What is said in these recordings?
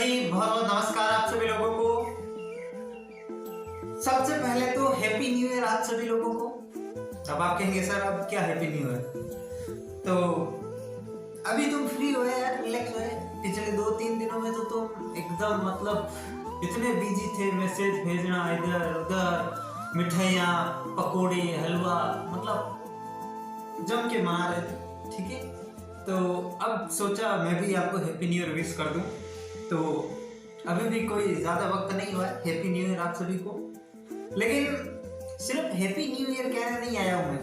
जी बहुत बहुत नमस्कार आप सभी लोगों को। सबसे पहले तो हैप्पी न्यू ईयर आप सभी लोगों को। अब आप कहेंगे सर अब क्या हैप्पी न्यू ईयर, तो अभी तुम फ्री हो यार, रिलैक्स हो। पिछले 2-3 दिनों में तो तुम एकदम मतलब इतने बिजी थे, मैसेज भेजना इधर उधर, मिठाइयाँ पकोड़े हलवा, मतलब जम के मना रहे थे। ठीक है, तो अब सोचा मैं भी आपको हैप्पी न्यू ईयर विश कर दूं। तो अभी भी कोई ज़्यादा वक्त नहीं हुआ है, हैप्पी न्यू ईयर आप सभी को। लेकिन सिर्फ हैप्पी न्यू ईयर कहने नहीं आया हूं मैं।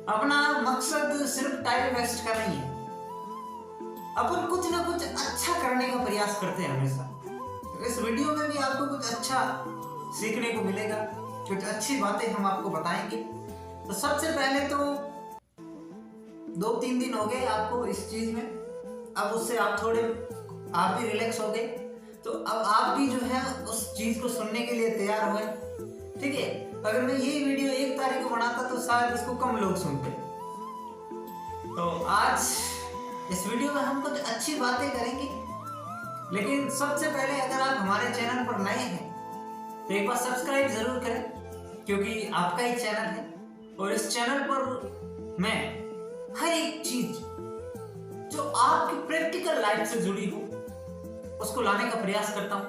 अपना मकसद सिर्फ टाइम वेस्ट करना ही है। अपन कुछ ना कुछ अच्छा करने का प्रयास करते हैं हमेशा। इस वीडियो में भी आपको कुछ अच्छा सीखने को मिलेगा, कुछ अच्छी बातें हम आपको बताएंगे। तो सबसे पहले तो 2-3 दिन हो गए आपको इस चीज में, अब उससे आप भी रिलैक्स हो गए, तो अब आप भी जो है उस चीज को सुनने के लिए तैयार हुए। ठीक है, अगर मैं ये वीडियो 1 तारीख को बनाता तो शायद इसको कम लोग सुनते। तो आज इस वीडियो में हम कुछ अच्छी बातें करेंगे। लेकिन सबसे पहले अगर आप हमारे चैनल पर नए हैं तो एक बार सब्सक्राइब जरूर करें, क्योंकि आपका ही चैनल है और इस चैनल पर मैं हर एक चीज जो आपकी प्रैक्टिकल लाइफ से जुड़ी हो उसको लाने का प्रयास करता हूं।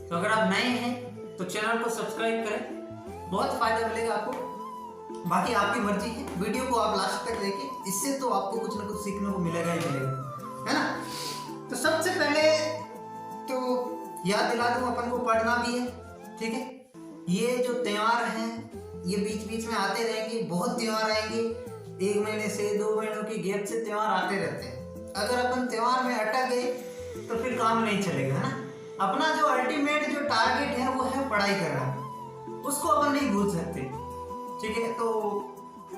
तो अगर आप नए हैं तो चैनल को सब्सक्राइब करें, बहुत फायदा मिलेगा आपको। बाकी आपकी मर्जी है, वीडियो को आप लास्ट तक देखें, इससे तो आपको कुछ ना कुछ सीखने को मिलेगा ही मिलेगा, है ना। तो सबसे पहले तो याद दिला दूं, अपन को पढ़ना भी है। ठीक है, ये जो त्योहार हैं ये बीच बीच में आते रहेंगे, बहुत त्योहार आएंगे। 1 महीने से 2 महीनों की गैप से त्योहार आते रहते हैं। अगर अपन त्योहार में अटक गए तो फिर काम नहीं चलेगा, है ना। अपना जो अल्टीमेट जो टारगेट है वो है पढ़ाई करना, उसको अपन नहीं भूल सकते। ठीक है, तो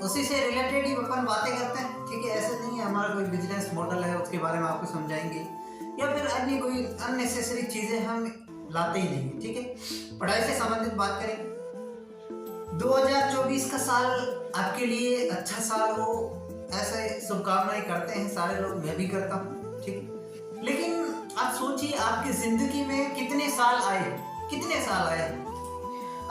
उसी से रिलेटेड ही अपन बातें करते हैं। ठीक है, ऐसे नहीं है हमारा कोई बिजनेस मॉडल है उसके बारे में आपको समझाएंगे, या फिर अन्य कोई अननेसेसरी चीजें हम लाते ही नहीं। ठीक है, पढ़ाई से संबंधित बात करें। 2024 का साल आपके लिए अच्छा साल हो, ऐसे शुभकामनाएं करते हैं सारे लोग, मैं भी करता हूँ। ठीक, लेकिन आप सोचिए आपकी जिंदगी में कितने साल आए, कितने साल आए।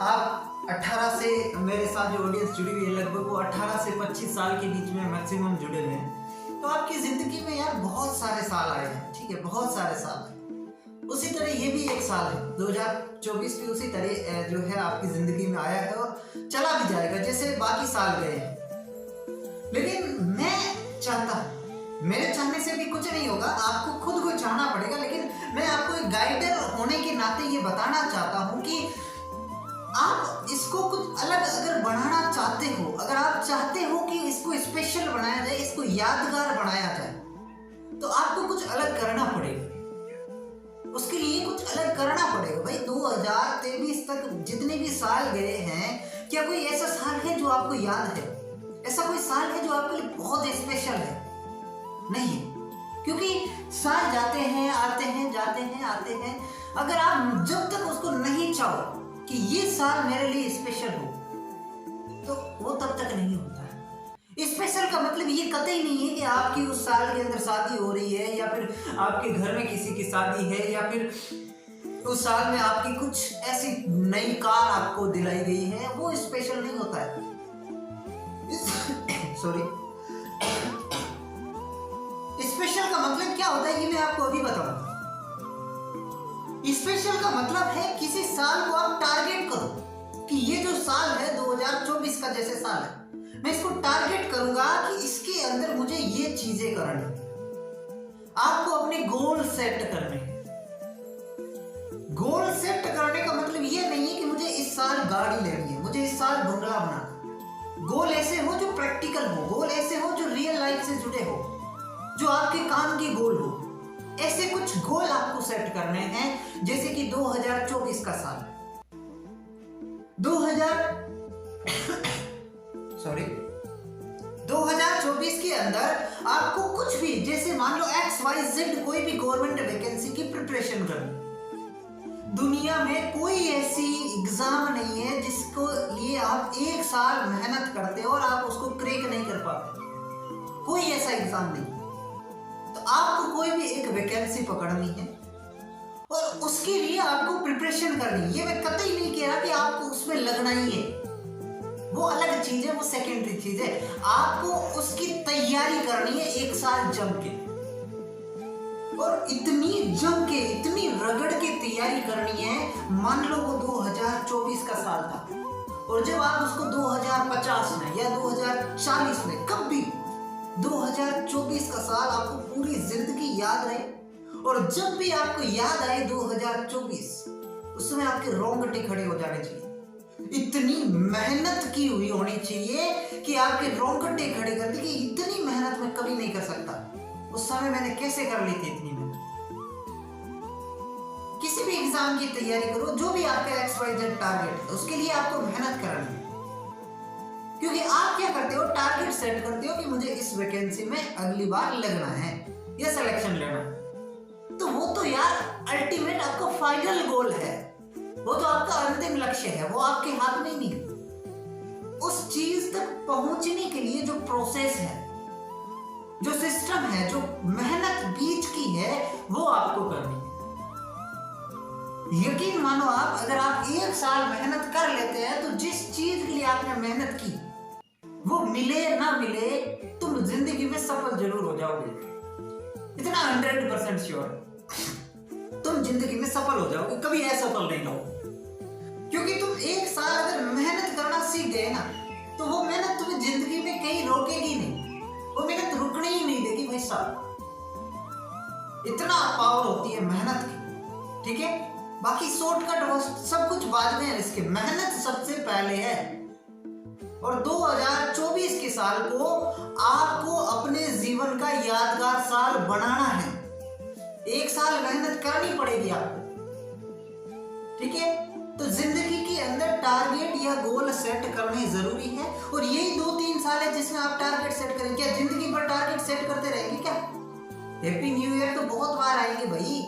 आप 18 से, मेरे साथ जो ऑडियंस जुड़ी हुई है लगभग वो 18 से 25 साल के बीच में मैक्सिमम जुड़े हुए हैं। तो आपकी जिंदगी में यार बहुत सारे साल आए हैं। ठीक है, बहुत सारे साल आए। उसी तरह ये भी एक साल है, 2024 भी उसी तरह जो है आपकी जिंदगी में आया है और चला भी जाएगा जैसे बाकी साल गए हैं। लेकिन मैं चाहता हूं, मेरे चाहने से भी कुछ नहीं होगा, आपको खुद को चाहना पड़ेगा। लेकिन मैं आपको एक गाइडर होने के नाते ये बताना चाहता हूं कि आप इसको कुछ अलग अगर बनाना चाहते हो, अगर आप चाहते हो कि इसको स्पेशल बनाया जाए, इसको यादगार बनाया जाए, तो आपको कुछ अलग करना पड़ेगा। उसके लिए कुछ अलग करना पड़ेगा भाई। 2023 तक जितने भी साल गए हैं, क्या कोई ऐसा साल है जो आपको याद है? ऐसा कोई साल है जो आपके लिए बहुत स्पेशल है? नहीं है, क्योंकि साल जाते हैं, आते हैं, जाते हैं, आते हैं। अगर आप जब तक उसको नहीं चाहो कि ये साल मेरे लिए स्पेशल हो, तो वो तब तक नहीं होता है। स्पेशल का मतलब ये कतई नहीं है कि आपकी उस साल के अंदर शादी हो रही है, या फिर आपके घर में किसी की शादी है, या फिर उस साल में आपकी कुछ ऐसी नई कार आपको दिलाई गई है, वो स्पेशल नहीं होता है। सॉरी, स्पेशल का मतलब क्या होता है ये मैं आपको अभी बताऊंगा। स्पेशल का मतलब है किसी साल को आप टारगेट करो कि ये जो साल है 2024 का जैसे साल है, मैं इसको टारगेट करूंगा कि इसके अंदर मुझे ये चीजें करनी है। आपको अपने गोल सेट करने हैं। गोल सेट करने का मतलब ये नहीं है कि मुझे इस साल गाड़ी लेनी है, मुझे इस साल बंगला बनाना। गोल ऐसे हो जो प्रैक्टिकल हो, गोल ऐसे हो जो रियल लाइफ से जुड़े हो, जो आपके काम के गोल हो। ऐसे कुछ गोल आपको सेट करने हैं, जैसे कि 2024 का साल, 2024 के अंदर आपको कुछ भी, जैसे मान लो XYZ कोई भी गवर्नमेंट वैकेंसी की प्रिपरेशन करनी। दुनिया में कोई ऐसी एग्जाम नहीं है जिसको लिए आप 1 साल मेहनत करते हो और आप उसको क्रैक नहीं कर पाते। कोई ऐसा एग्जाम नहीं। तो आपको कोई भी एक वैकेंसी पकड़नी है, उसके लिए आपको प्रिपरेशन करनी है। ये मैं कतई नहीं कह रहा कि आपको उसमें लगना ही है, वो अलग चीज है, वो सेकेंडरी चीज है। आपको उसकी तैयारी करनी है 1 साल जम के, और इतनी जम के, इतनी रगड़ के तैयारी करनी है। मान लो वो 2024 का साल था, और जब आप उसको 2050 में या 2040 में, कब भी 2024 का साल आपको पूरी जिंदगी याद रहे, और जब भी आपको याद आए 2024, उस समय आपके रोंगटे खड़े हो जाने चाहिए। इतनी मेहनत की हुई होनी चाहिए कि आपके रोंगटे खड़े कर दे कि इतनी मेहनत मैं कभी नहीं कर सकता, उस समय मैंने कैसे कर ली थी इतनी मेहनत। किसी भी एग्जाम की तैयारी करो, जो भी आपका XYZ टारगेट है, उसके लिए आपको मेहनत करनी है। क्योंकि आप क्या करते हो, टारगेट सेट करते हो कि मुझे इस वैकेंसी में अगली बार लगना है या सिलेक्शन लेना है, तो वो तो यार अल्टीमेट आपका फाइनल गोल है, वो तो आपका अंतिम लक्ष्य है, वो आपके हाथ में ही नहीं। उस चीज तक पहुंचने के लिए जो प्रोसेस है, जो सिस्टम है, जो मेहनत बीच की है, वो आपको करनी है। यकीन मानो आप, अगर आप 1 साल मेहनत कर लेते हैं, तो जिस चीज के लिए आपने मेहनत की वो मिले ना मिले, तुम जिंदगी में सफल जरूर हो जाओगे। इतना 100% श्योर, तुम जिंदगी में सफल हो जाओगे, कभी असफल नहीं रहोगे। क्योंकि तुम 1 साल अगर मेहनत करना सीख गए ना, तो वो मेहनत तुम्हें जिंदगी में कहीं रोकेगी नहीं, वो मेहनत रुकने ही नहीं देगी भाई साहब। इतना पावर होती है मेहनत की, ठीक है। बाकी शॉर्टकट सब कुछ बाद में है, इसके मेहनत सबसे पहले है। और 2024 के साल को आपको अपने जीवन का यादगार साल बनाना है। 1 साल मेहनत करनी पड़ेगी आपको, ठीक है। तो जिंदगी के अंदर टारगेट या गोल सेट करने जरूरी है, और यही 2-3 साल है जिसमें आप टारगेट सेट करेंगे। क्या जिंदगी भर टारगेट सेट करते रहेंगे क्या? हैप्पी न्यू ईयर तो बहुत बार आएंगे भाई,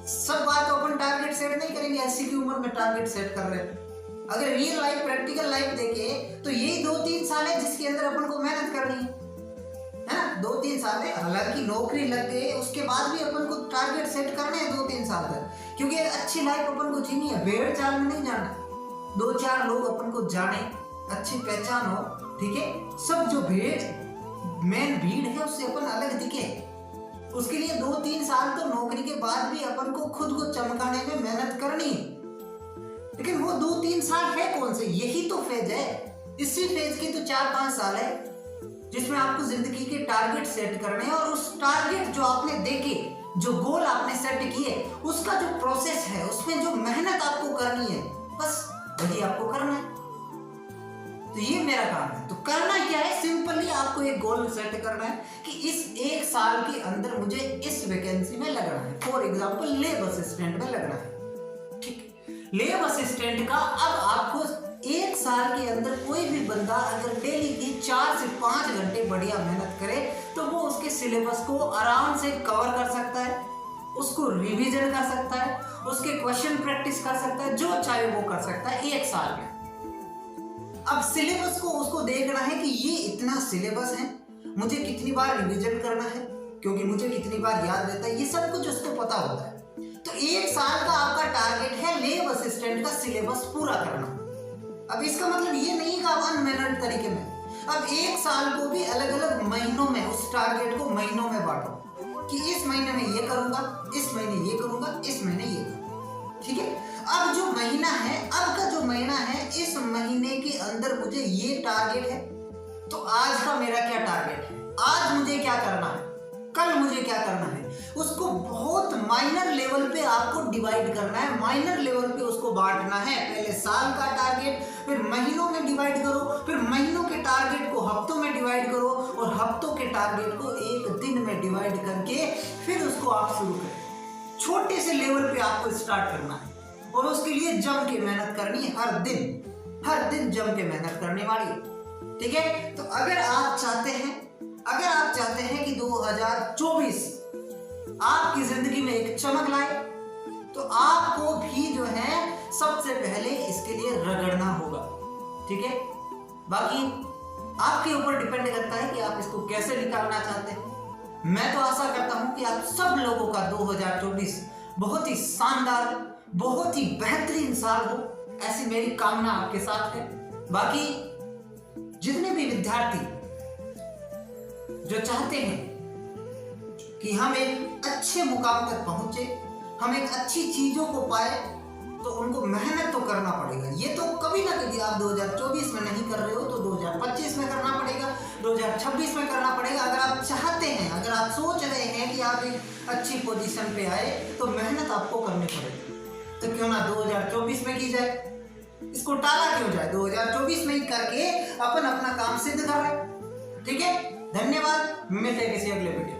सब बार तो अपन टारगेट सेट नहीं करेंगे। 80 की उम्र में टारगेट सेट कर रहे हैं। अगर रियल लाइफ, प्रैक्टिकल लाइफ देखे, तो यही 2-3 साल है जिसके अंदर अपन को मेहनत करनी है ना। 2-3 साल है, हालांकि नौकरी लग गई, उसके बाद भी अपन को टारगेट सेट करने हैं 2-3 साल तक, क्योंकि अच्छी लाइफ अपन को जीनी है। भेड़ चाल में नहीं जाना, 2-4 लोग अपन को जाने, अच्छी पहचान हो, ठीक है। सब जो मेन भीड़ है उससे अपन अलग दिखे, उसके लिए 2-3 साल तो नौकरी के बाद भी अपन को खुद को चमकाने में मेहनत करनी है। लेकिन वो 2-3 साल है कौन से, यही तो फेज है। इसी फेज की तो 4-5 साल है जिसमें आपको जिंदगी के टारगेट सेट करने हैं, और उस टारगेट जो आपने देखे, जो गोल आपने सेट किए, उसका जो प्रोसेस है, उसमें जो मेहनत आपको करनी है, बस वही आपको करना है। तो ये मेरा काम है। तो करना क्या है, सिंपली आपको एक गोल सेट करना है कि इस 1 साल के अंदर मुझे इस वैकेंसी में लगना है। फॉर एग्जाम्पल लेब असिस्टेंट में लगना है, ठीक। लेब असिस्टेंट का अब आपको 1 साल के अंदर कोई भी बंदा अगर डेली की 4 से 5 घंटे बढ़िया मेहनत करे, तो वो उसके सिलेबस को आराम से कवर कर सकता है, उसको रिवीजन कर सकता है, उसके क्वेश्चन प्रैक्टिस कर सकता है, जो चाहे वो कर सकता है 1 साल में। अब सिलेबस को उसको देखना है कि ये इतना सिलेबस है, मुझे कितनी बार रिवीजन करना है, क्योंकि मुझे कितनी बार याद रहता है, ये सब कुछ उसको पता होता है। तो 1 साल का आपका टारगेट है लेब असिस्टेंट का सिलेबस पूरा करना। अब इसका मतलब ये नहीं कि आप अनमैनर्ड तरीके में, अब 1 साल को भी अलग अलग महीनों में, उस टारगेट को महीनों में बांटो कि इस महीने में ये करूंगा, इस महीने ये करूंगा, इस महीने ये करूंगा, ठीक है। अब जो महीना है, अब का जो महीना है, इस महीने के अंदर मुझे ये टारगेट है, तो आज का मेरा क्या टारगेट है, आज मुझे क्या करना है, कल मुझे क्या करना है, उसको बहुत माइनर लेवल पे आपको डिवाइड करना है, माइनर लेवल पे उसको बांटना है। पहले साल का टारगेट, फिर महीनों में डिवाइड करो, फिर महीनों के टारगेट को हफ्तों में डिवाइड करो, और हफ्तों के टारगेट को 1 दिन में डिवाइड करके फिर उसको आप शुरू करें। छोटे से लेवल पे आपको स्टार्ट करना है, और उसके लिए जम के मेहनत करनी है। हर दिन जम के मेहनत करने वाली, ठीक है। तो अगर आप चाहते हैं कि 2024 आपकी जिंदगी में एक चमक लाए, तो आपको भी जो है सबसे पहले इसके लिए रगड़ना होगा, ठीक है। बाकी आपके ऊपर डिपेंड करता है कि आप इसको कैसे निकालना चाहते हैं। मैं तो आशा करता हूं कि आप सब लोगों का 2024 बहुत ही शानदार, बहुत ही बेहतरीन साल हो, ऐसी मेरी कामना आपके साथ है। बाकी जितने भी विद्यार्थी जो चाहते हैं कि हम एक अच्छे मुकाम तक पहुंचे, हम एक अच्छी चीजों को पाए, तो उनको मेहनत तो करना पड़ेगा। ये तो कभी ना कभी आप 2024 में नहीं कर रहे हो तो 2025 में करना पड़ेगा, 2026 में करना पड़ेगा। अगर आप चाहते हैं, अगर आप सोच रहे हैं कि आप एक अच्छी पोजीशन पे आए, तो मेहनत आपको करनी पड़ेगी। तो क्यों ना 2024 में की जाए, इसको टाला क्यों जाए, 2024 में ही करके अपन अपना काम सिद्ध कर रहे। ठीक है, धन्यवाद, मिलते हैं किसी अगले वीडियो।